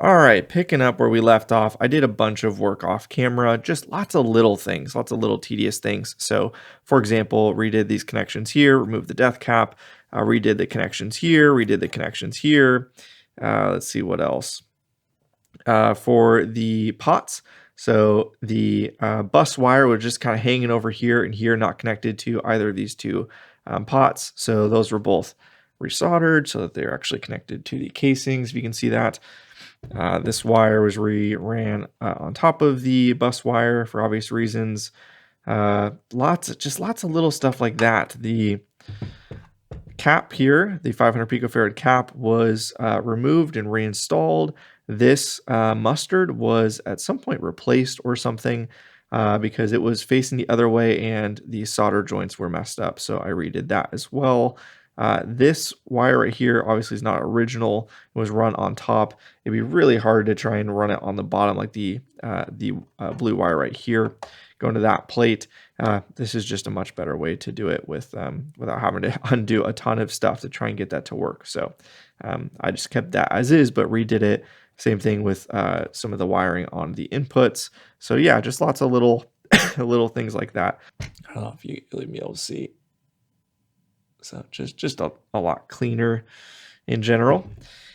All right, picking up where we left off, I did a bunch of work off camera, just lots of little things, lots of little tedious things. So, for example, redid these connections here, removed the death cap, redid the connections here, redid the connections here. Let's see what else. For the pots, so the bus wire was just kind of hanging over here and here, not connected to either of these two pots. So those were both resoldered so that they're actually connected to the casings, if you can see that. This wire was ran on top of the bus wire for obvious reasons. Lots of little stuff like that. The cap here, the 500 picofarad cap, was removed and reinstalled. This mustard was at some point replaced or something because it was facing the other way and the solder joints were messed up. So I redid that as well. This wire right here obviously is not original. It was run on top. It'd be really hard to try and run it on the bottom like the blue wire right here. Going to that plate. This is just a much better way to do it with without having to undo a ton of stuff to try and get that to work. So I just kept that as is, but redid it. Same thing with some of the wiring on the inputs. So yeah, just lots of little little things like that. I don't know if you'll be able to see. So just a lot cleaner in general.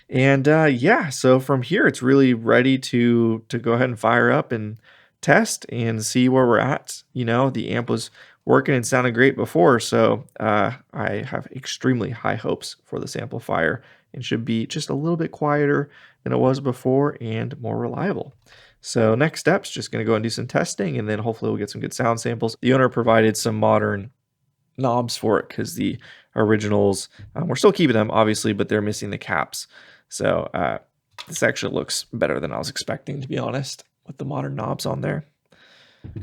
And yeah, so from here, it's really ready to go ahead and fire up and test and see where we're at. You know, the amp was working and sounded great before, so I have extremely high hopes for this amplifier and should be just a little bit quieter than it was before and more reliable. So next steps, just going to go and do some testing, and then hopefully we'll get some good sound samples. The owner provided some modern knobs for it because the originals, we're still keeping them obviously, but they're missing the caps. So this actually looks better than I was expecting, to be honest, with the modern knobs on there.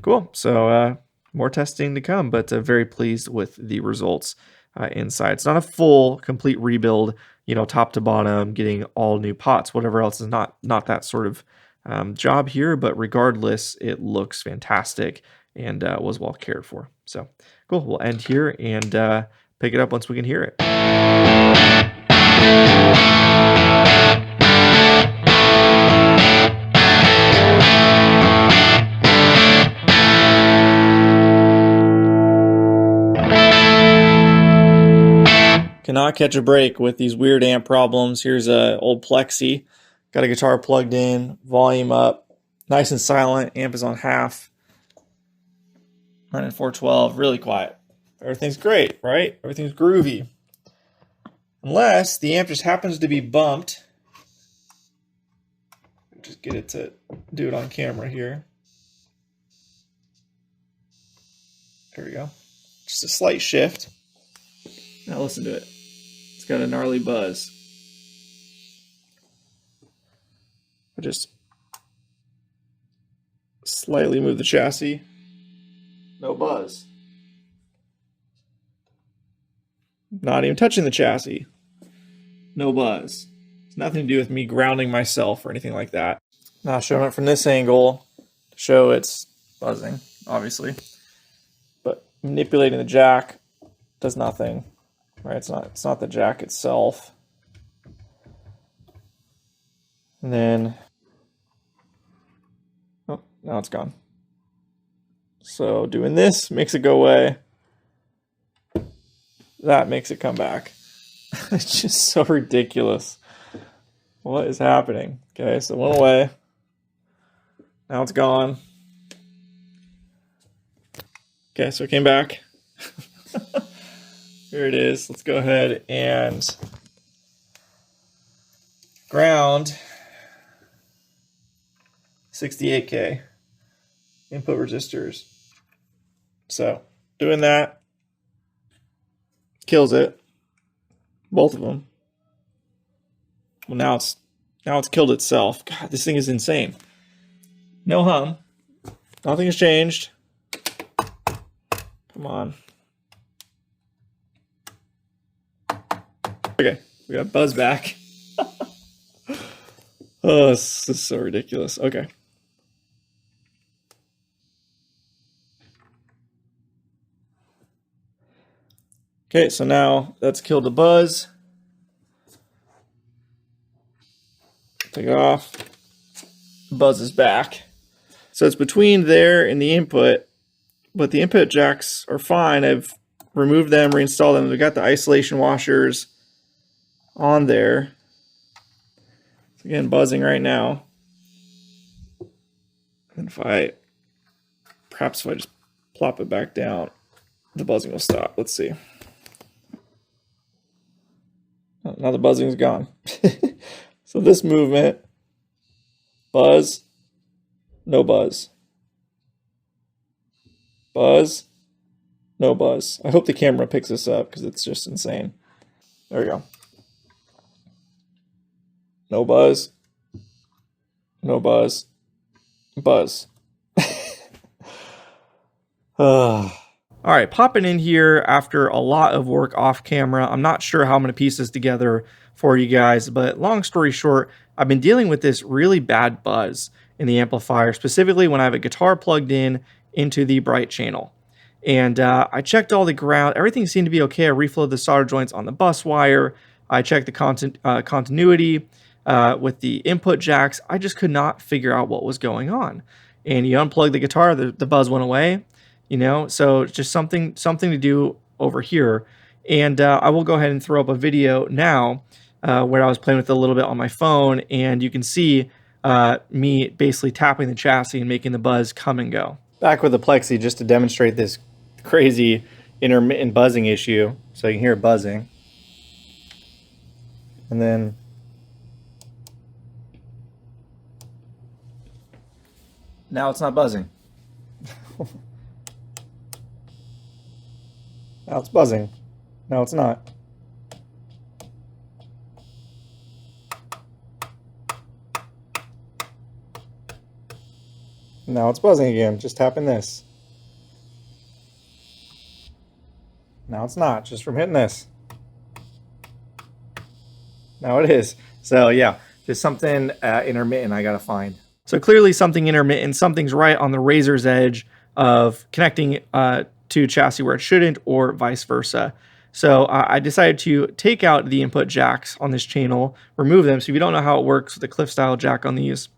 Cool. So more testing to come, but very pleased with the results inside. It's not a full complete rebuild, you know, top to bottom, getting all new pots, whatever else, is not that sort of job here, but regardless, it looks fantastic and was well cared for. So cool. We'll end here and pick it up once we can hear it. Cannot catch a break with these weird amp problems. Here's a old Plexi. Got a guitar plugged in, volume up, nice and silent. Amp is on half. Running 412, really quiet. Everything's great, right? Everything's groovy. Unless the amp just happens to be bumped. Just get it to do it on camera here. There we go. Just a slight shift. Now listen to it. It's got a gnarly buzz. I just slightly move the chassis. No buzz. Not even touching the chassis. No buzz. It's nothing to do with me grounding myself or anything like that. Now showing it from this angle to show it's buzzing, obviously. But manipulating the jack does nothing. Right? It's not the jack itself. And then oh, now it's gone. So doing this makes it go away. That makes it come back. It's just so ridiculous. What is happening? Okay, so it went away. Now it's gone. Okay, so it came back. Here it is. Let's go ahead and ground 68K input resistors. So doing that kills it. Both of them. Well, now it's killed itself. God, this thing is insane. No hum. Nothing has changed. Come on. Okay, we got buzz back. Oh, this is so ridiculous. Okay. Okay, so now that's killed the buzz. Take it off. buzz is back. So it's between there and the input, but the input jacks are fine. I've removed them, reinstalled them. We've got the isolation washers on there. It's again buzzing right now. And perhaps if I just plop it back down, the buzzing will stop. Let's see. Oh, now the buzzing is gone. So this movement, buzz, no buzz. Buzz, no buzz. I hope the camera picks this up because it's just insane. There we go. No buzz. No buzz. Buzz. All right, popping in here after a lot of work off camera. I'm not sure how I'm going to piece this together for you guys, but long story short, I've been dealing with this really bad buzz in the amplifier, specifically when I have a guitar plugged in into the bright channel. And I checked all the ground. Everything seemed to be okay. I reflowed the solder joints on the bus wire. I checked the continuity with the input jacks. I just could not figure out what was going on. And you unplug the guitar, the buzz went away. You know, so it's just something to do over here. And I will go ahead and throw up a video now where I was playing with it a little bit on my phone, and you can see me basically tapping the chassis and making the buzz come and go. Back with the Plexi just to demonstrate this crazy intermittent buzzing issue. So you can hear it buzzing. And then now it's not buzzing. Now it's buzzing. No, it's not. Now it's buzzing again, just tapping this. Now it's not, just from hitting this. Now it is. So yeah, just something intermittent I gotta find. So clearly something intermittent, something's right on the razor's edge of connecting to chassis where it shouldn't, or vice versa. So I decided to take out the input jacks on this channel, remove them. So if you don't know how it works with the cliff style jack on these,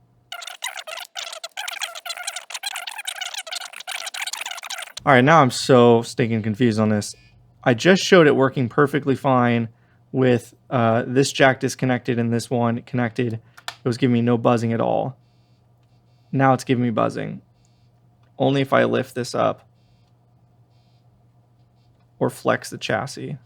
all right, now I'm so stinking confused on this. I just showed it working perfectly fine with this jack disconnected and this one connected. It was giving me no buzzing at all. Now it's giving me buzzing. Only if I lift this up or flex the chassis.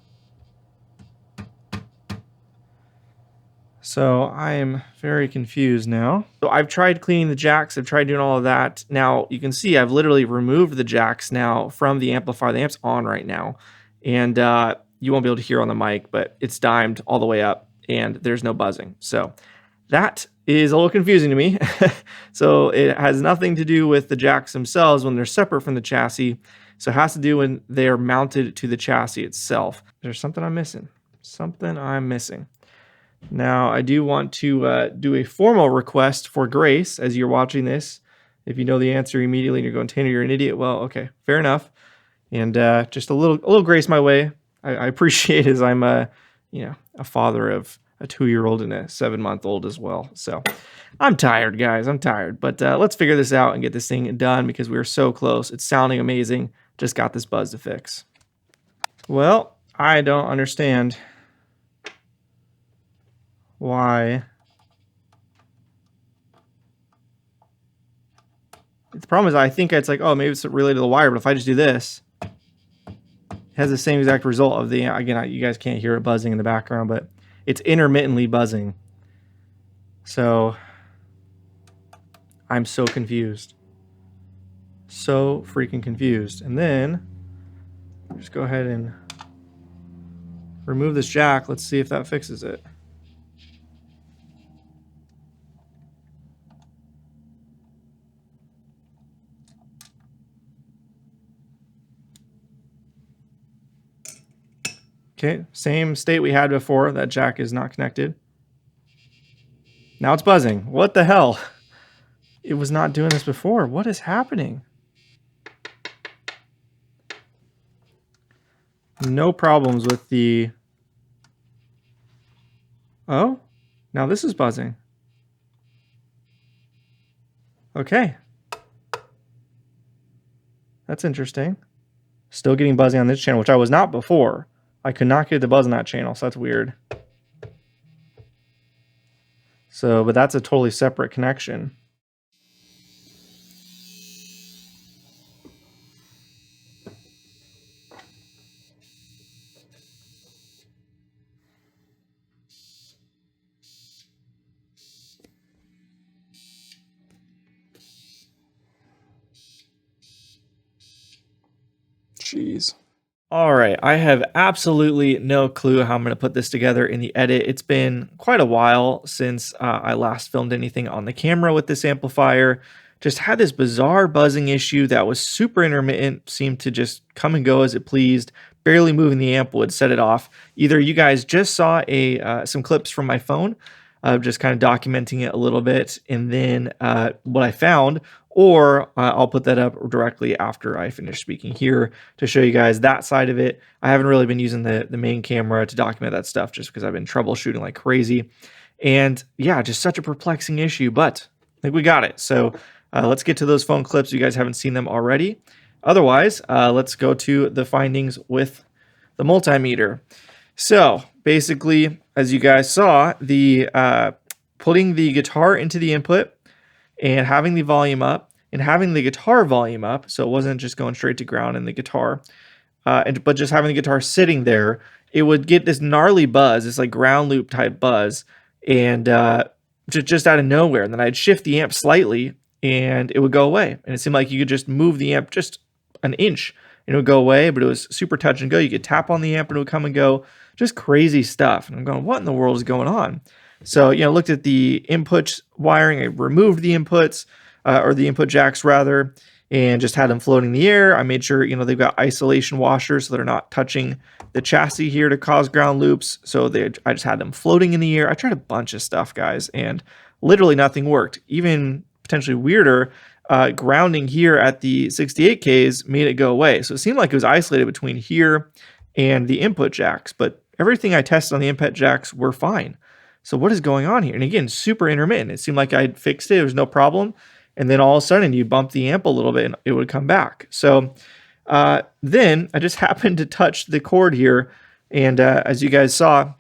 So I am very confused now. So I've tried cleaning the jacks. I've tried doing all of that. Now you can see I've literally removed the jacks now from the amplifier. The amp's on right now. And you won't be able to hear on the mic, but it's dimed all the way up and there's no buzzing. So that is a little confusing to me. So it has nothing to do with the jacks themselves when they're separate from the chassis. So it has to do when they are mounted to the chassis itself. There's something I'm missing. Something I'm missing. Now, I do want to do a formal request for grace as you're watching this. If you know the answer immediately and you're going, Tanner, you're an idiot. Well, okay, fair enough. And just a little grace my way. I appreciate it, as I'm a father of a 2-year-old and a 7-month-old as well. So I'm tired, guys. I'm tired. But let's figure this out and get this thing done because we are so close. It's sounding amazing. Just got this buzz to fix. Well, I don't understand why. The problem is I think it's like, oh, maybe it's related to the wire, but if I just do this, it has the same exact result of the, again, you guys can't hear it buzzing in the background, but it's intermittently buzzing. So I'm so confused. So freaking confused. And then just go ahead and remove this jack. Let's see if that fixes it. Okay, same state we had before. That jack is not connected. Now it's buzzing. What the hell? It was not doing this before. What is happening? No problems with the... Oh, now this is buzzing. Okay. That's interesting. Still getting buzzing on this channel, which I was not before. I could not get the buzz on that channel, so that's weird. So, but that's a totally separate connection. Jeez. All right, I have absolutely no clue how I'm going to put this together in the edit. It's been quite a while since I last filmed anything on the camera with this amplifier. Just had this bizarre buzzing issue that was super intermittent, seemed to just come and go as it pleased. Barely moving the amp would set it off. Either you guys just saw some clips from my phone, just kind of documenting it a little bit, and then what I found, or I'll put that up directly after I finish speaking here to show you guys that side of it. I haven't really been using the main camera to document that stuff just because I've been troubleshooting like crazy. And yeah, just such a perplexing issue, but I think we got it. So let's get to those phone clips. You guys haven't seen them already. Otherwise, let's go to the findings with the multimeter. So basically, as you guys saw, the putting the guitar into the input and having the volume up and having the guitar volume up, so it wasn't just going straight to ground in the guitar, but just having the guitar sitting there, it would get this gnarly buzz, this like ground loop type buzz, and just out of nowhere. And then I'd shift the amp slightly, and it would go away. And it seemed like you could just move the amp just an inch, and it would go away. But it was super touch and go. You could tap on the amp, and it would come and go. Just crazy stuff. And I'm going, what in the world is going on? So, looked at the input wiring. I removed the inputs, or the input jacks rather, and just had them floating in the air. I made sure, they've got isolation washers so they're not touching the chassis here to cause ground loops. So I just had them floating in the air. I tried a bunch of stuff, guys, and literally nothing worked. Even potentially weirder, grounding here at the 68Ks made it go away. So it seemed like it was isolated between here and the input jacks, but everything I tested on the input jacks were fine. So what is going on here? And again, super intermittent. It seemed like I'd fixed it. There was no problem. And then all of a sudden you bump the amp a little bit and it would come back. So then I just happened to touch the cord here. And as you guys saw,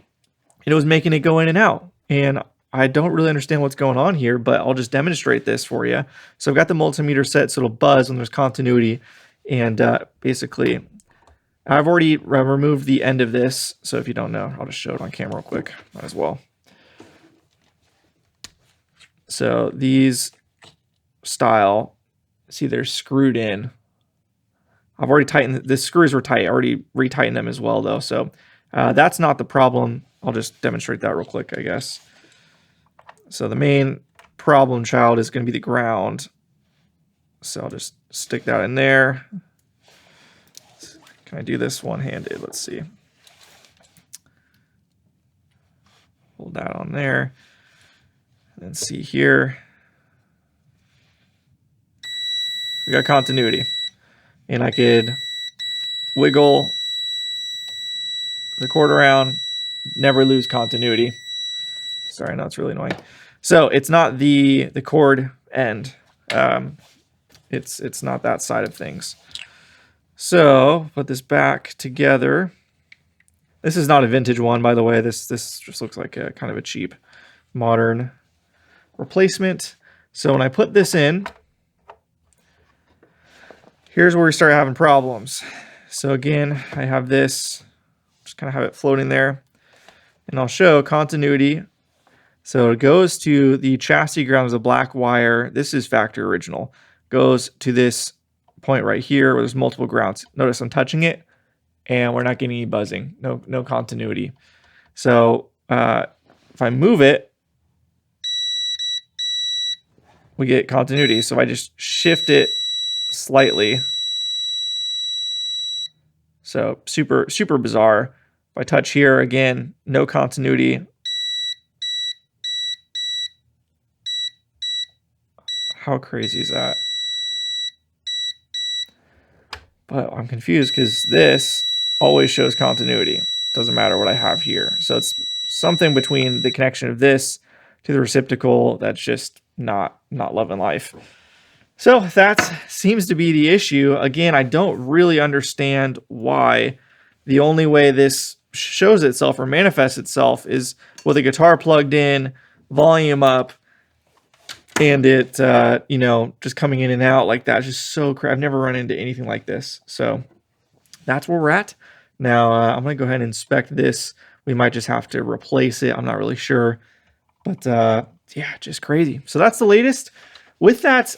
it was making it go in and out. And I don't really understand what's going on here, but I'll just demonstrate this for you. So I've got the multimeter set so it'll buzz when there's continuity. And basically, I've already removed the end of this. So if you don't know, I'll just show it on camera real quick. Might as well. So these style, see they're screwed in. I've already tightened, the screws were tight. I already retightened them as well though. So that's not the problem. I'll just demonstrate that real quick, I guess. So the main problem child is going to be the ground. So I'll just stick that in there. Can I do this one-handed? Let's see. Hold that on there. And see here. We got continuity. And I could wiggle the cord around, never lose continuity. Sorry, no, it's really annoying. So it's not the cord end. It's not that side of things. So put this back together. This is not a vintage one, by the way. This just looks like a kind of a cheap modern replacement. So when I put this in, here's where we start having problems. So again, I have this, just kind of have it floating there, and I'll show continuity. So it goes to the chassis ground as a black wire. This is factory original. Goes to this point right here where there's multiple grounds. Notice I'm touching it, and we're not getting any buzzing. No continuity. So if I move it, we get continuity. So if I just shift it slightly, so super bizarre. If I touch here again, no continuity. How crazy is that? But I'm confused because this always shows continuity. Doesn't matter what I have here. So it's something between the connection of this to the receptacle that's just not loving life. So that seems to be the issue. Again, I don't really understand why the only way this shows itself or manifests itself is with a guitar plugged in, volume up, and it, you know, just coming in and out like that. It's just so crap. I've never run into anything like this. So that's where we're at. Now, I'm going to go ahead and inspect this. We might just have to replace it. I'm not really sure. But yeah, just crazy. So that's the latest. With that,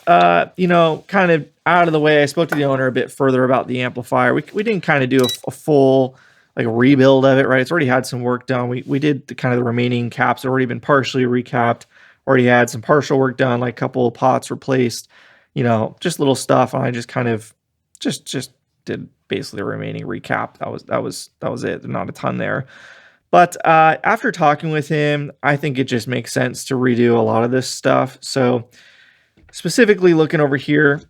you know, kind of out of the way, I spoke to the owner a bit further about the amplifier. We didn't kind of do a full like rebuild of it, right? It's already had some work done. We did the kind of the remaining caps already been partially recapped. Already had some partial work done, like a couple of pots replaced, you know, just little stuff. And I just kind of just did basically the remaining recap. That was it. Not a ton there. But after talking with him, I think it just makes sense to redo a lot of this stuff. So specifically looking over here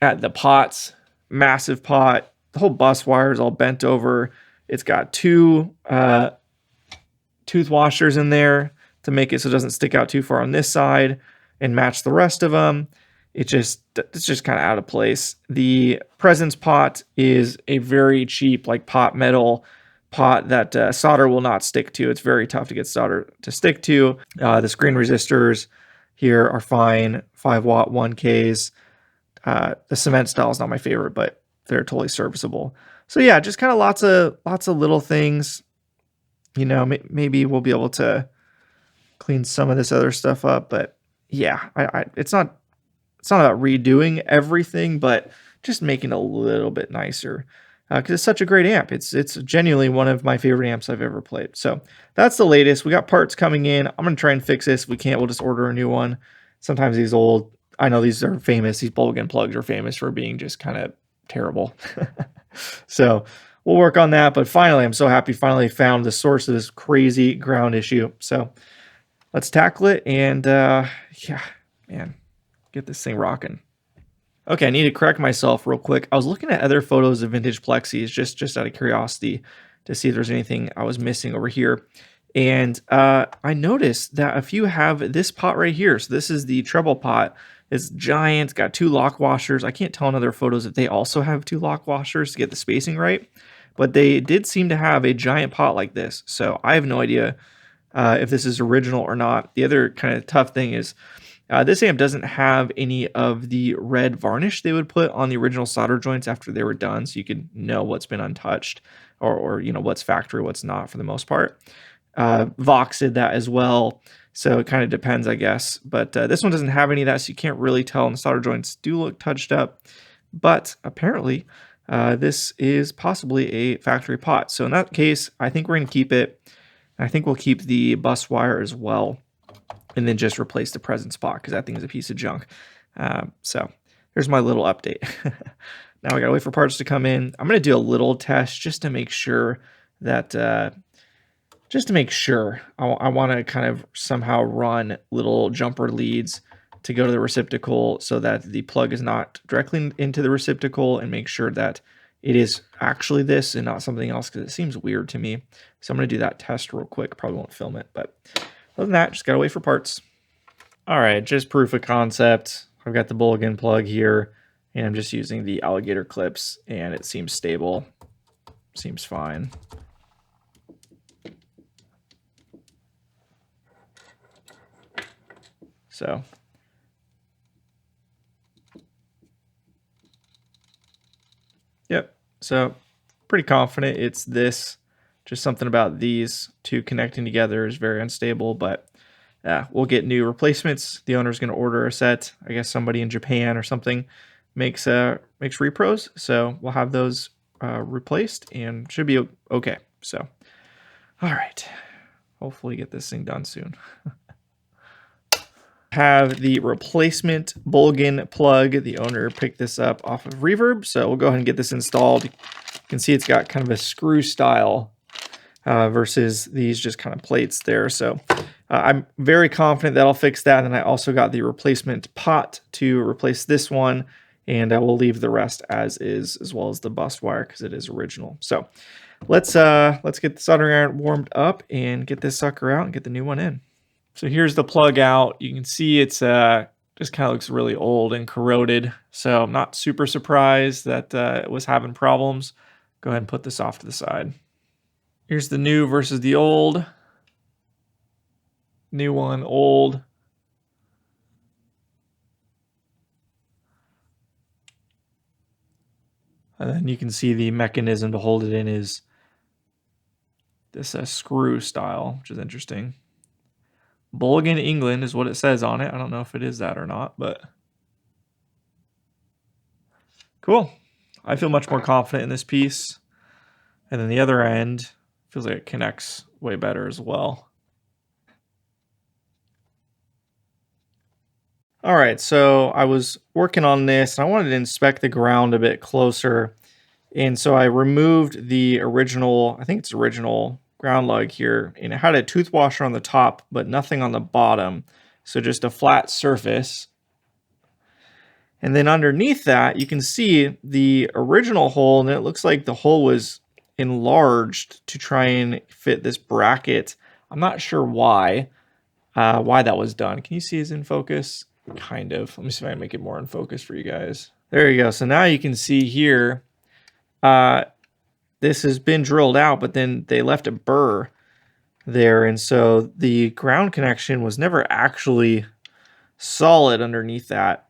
at the pots, massive pot, the whole bus wire is all bent over. It's got two tooth washers in there to make it so it doesn't stick out too far on this side and match the rest of them. It's just kind of out of place. The presence pot is a very cheap like pot metal pot that solder will not stick to. It's very tough to get solder to stick to. The screen resistors here are fine, 5-watt 1Ks. The cement style is not my favorite, but they're totally serviceable. So yeah, just kind of lots of little things. You know, maybe we'll be able to clean some of this other stuff up, but yeah, it's not about redoing everything, but just making it a little bit nicer. Because it's such a great amp. It's genuinely one of my favorite amps I've ever played. So that's the latest. We got parts coming in. I'm going to try and fix this. If we can't, we'll just order a new one. Sometimes these old, I know these are famous, these bulgin plugs are famous for being just kind of terrible. So we'll work on that. But finally, I'm so happy finally found the source of this crazy ground issue. So let's tackle it and yeah, man, get this thing rocking. Okay, I need to correct myself real quick. I was looking at other photos of vintage Plexis just out of curiosity to see if there's anything I was missing over here. And I noticed that a few have this pot right here. So this is the treble pot. It's giant, it's got 2 lock washers. I can't tell in other photos if they also have 2 lock washers to get the spacing right. But they did seem to have a giant pot like this. So I have no idea if this is original or not. The other kind of tough thing is this amp doesn't have any of the red varnish they would put on the original solder joints after they were done, so you could know what's been untouched or you know what's factory, what's not for the most part. Vox did that as well, so it kind of depends, I guess. But this one doesn't have any of that, so you can't really tell. And the solder joints do look touched up, but apparently this is possibly a factory pot. So in that case, I think we're going to keep it. I think we'll keep the bus wire as well, and then just replace the present spot because that thing is a piece of junk. So there's my little update. Now we gotta wait for parts to come in. I'm gonna do a little test just to make sure that, I wanna kind of somehow run little jumper leads to go to the receptacle so that the plug is not directly into the receptacle, and make sure that it is actually this and not something else, because it seems weird to me. So I'm gonna do that test real quick. Probably won't film it, but other than that, just gotta wait for parts. All right, just proof of concept. I've got the bulgin plug here, and I'm just using the alligator clips, and it seems stable. Seems fine. So yep, so pretty confident it's this. Just something about these two connecting together is very unstable, but we'll get new replacements. The owner's going to order a set. I guess somebody in Japan or something makes repros, so we'll have those replaced and should be okay. So, all right, hopefully get this thing done soon. Have the replacement bulgin plug. The owner picked this up off of Reverb, so we'll go ahead and get this installed. You can see it's got kind of a screw style versus these just kind of plates there. So I'm very confident that'll fix that. And I also got the replacement pot to replace this one, and I will leave the rest as is, as well as the bus wire because it is original. So let's get the soldering iron warmed up and get this sucker out and get the new one in. So here's the plug out. You can see it's Just kind of looks really old and corroded. So I'm not super surprised that it was having problems. Go ahead and put this off to the side. Here's the new versus the old. New one, old. And then you can see the mechanism to hold it in is this screw style, which is interesting. Bulgin, England is what it says on it. I don't know if it is that or not, but cool. I feel much more confident in this piece. And then the other end feels like it connects way better as well. All right, so I was working on this and I wanted to inspect the ground a bit closer. And so I removed the original, I think it's original ground lug here, and it had a tooth washer on the top, but nothing on the bottom. So just a flat surface. And then underneath that, you can see the original hole, and it looks like the hole was enlarged to try and fit this bracket. I'm not sure why that was done. Can you see it's in focus? Kind of. Let me see if I can make it more in focus for you guys. There you go. So now you can see here, this has been drilled out, but then they left a burr there. And so the ground connection was never actually solid underneath that.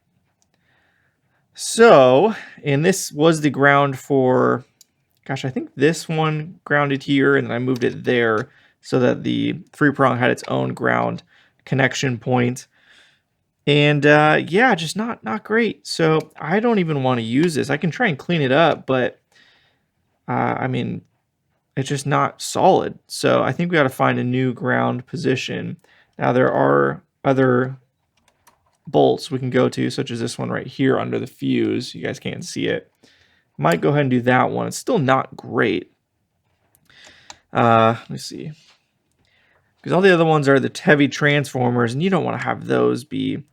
So, and this was the ground for, gosh, I think this one grounded here, and then I moved it there so that the 3-prong had its own ground connection point. And yeah, just not great. So I don't even want to use this. I can try and clean it up, but I mean, it's just not solid. So I think we got to find a new ground position. Now there are other bolts we can go to, such as this one right here under the fuse. You guys can't see it. Might go ahead and do that one. It's still not great. Let me see. Because all the other ones are the heavy transformers, and you don't want to have those be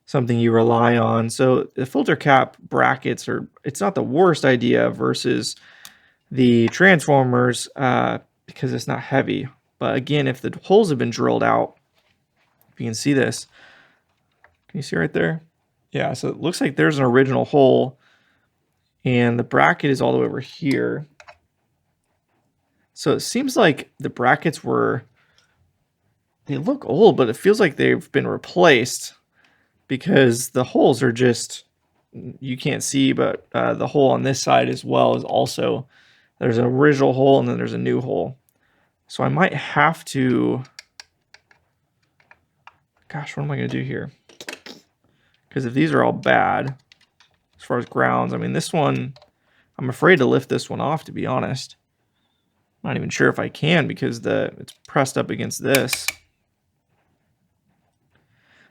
something you rely on. So the filter cap brackets are, it's not the worst idea versus the transformers because it's not heavy. But again, if the holes have been drilled out, if you can see this, can you see right there? Yeah, so it looks like there's an original hole and the bracket is all the way over here. So it seems like the brackets were, they look old, but it feels like they've been replaced because the holes are just, you can't see, but the hole on this side as well is also, there's an original hole and then there's a new hole. So I might have to, gosh, what am I going to do here? Because if these are all bad, as far as grounds, I mean, this one, I'm afraid to lift this one off, to be honest. I'm not even sure if I can because it's pressed up against this.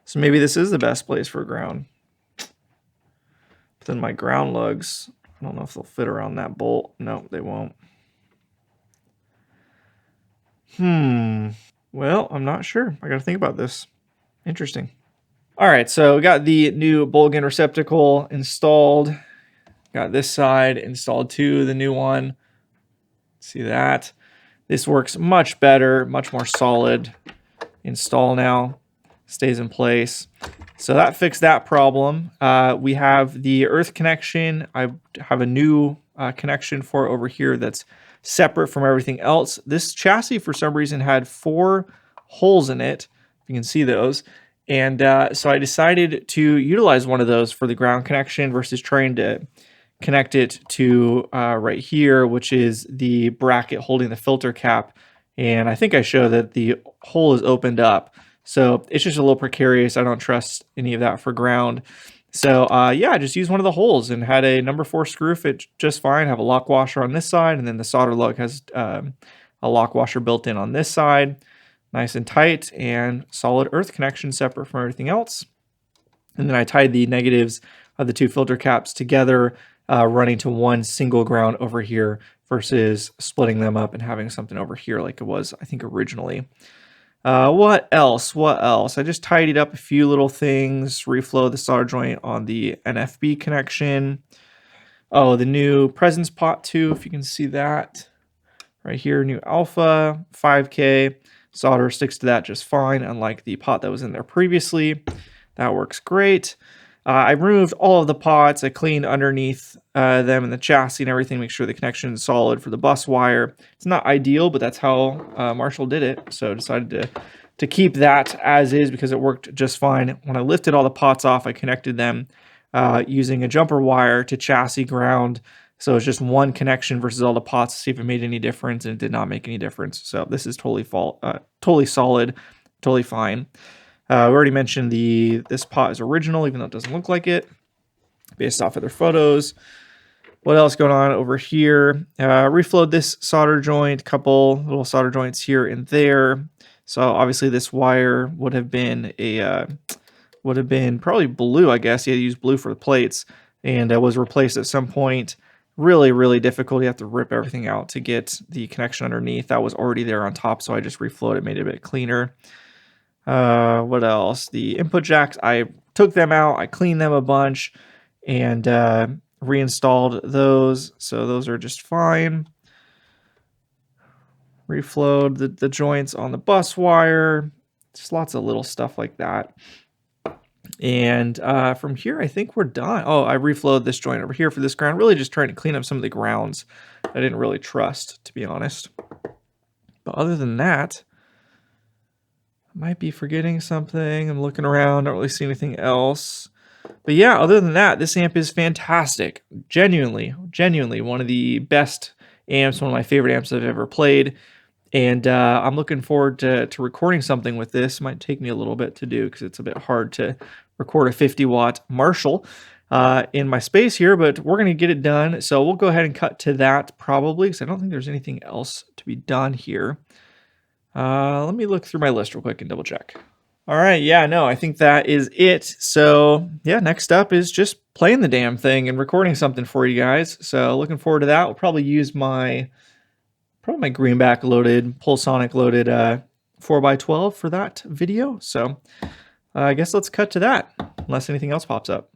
So maybe this is the best place for ground. But then my ground lugs, I don't know if they'll fit around that bolt. No, they won't. Well, I'm not sure. I got to think about this. Interesting. All right, so we got the new bulgin receptacle installed. Got this side installed too, the new one. See that? This works much better, much more solid. Install now. Stays in place. So that fixed that problem. We have the earth connection. I have a new connection for over here that's separate from everything else. This chassis, for some reason, had 4 holes in it. You can see those. And so I decided to utilize one of those for the ground connection versus trying to connect it to right here, which is the bracket holding the filter cap. And I think I show that the hole is opened up. So it's just a little precarious. I don't trust any of that for ground. So yeah, I just used one of the holes and had a number 4 screw fit just fine. Have a lock washer on this side, and then the solder lug has a lock washer built in on this side. Nice and tight, and solid earth connection separate from everything else. And then I tied the negatives of the 2 filter caps together, running to one single ground over here versus splitting them up and having something over here like it was, I think, originally. What else? What else? I just tidied up a few little things, reflow the solder joint on the NFB connection. Oh, the new presence pot too, if you can see that. Right here, new alpha, 5K. Solder sticks to that just fine, unlike the pot that was in there previously. That works great. I removed all of the pots. I cleaned underneath them and the chassis and everything, make sure the connection is solid for the bus wire. It's not ideal, but that's how Marshall did it. So I decided to keep that as is because it worked just fine. When I lifted all the pots off, I connected them using a jumper wire to chassis ground. So it's just one connection versus all the pots to see if it made any difference, and it did not make any difference. So this is totally solid, totally fine. We already mentioned this pot is original, even though it doesn't look like it, based off of their photos. What else going on over here? Reflowed this solder joint, couple little solder joints here and there. So obviously this wire would have been probably blue, I guess. You had to use blue for the plates, and it was replaced at some point. Really, really difficult. You have to rip everything out to get the connection underneath. That was already there on top, so I just reflowed it, made it a bit cleaner. What else? The input jacks, I took them out, I cleaned them a bunch, and reinstalled those, so those are just fine. Reflowed the joints on the bus wire, just lots of little stuff like that. And from here, I think we're done. Oh, I reflowed this joint over here for this ground, really just trying to clean up some of the grounds I didn't really trust, to be honest. But other than that, I might be forgetting something. I'm looking around, don't really see anything else. But yeah, other than that, this amp is fantastic. Genuinely one of the best amps, one of my favorite amps I've ever played. And I'm looking forward to recording something with this. Might take me a little bit to do because it's a bit hard to record a 50-watt Marshall in my space here, but we're going to get it done. So we'll go ahead and cut to that probably, because I don't think there's anything else to be done here. Let me look through my list real quick and double check. All right, yeah, no, I think that is it. So yeah, next up is just playing the damn thing and recording something for you guys. So looking forward to that. We'll probably use my greenback loaded, Pulsonic loaded 4x12 for that video. So I guess let's cut to that, unless anything else pops up.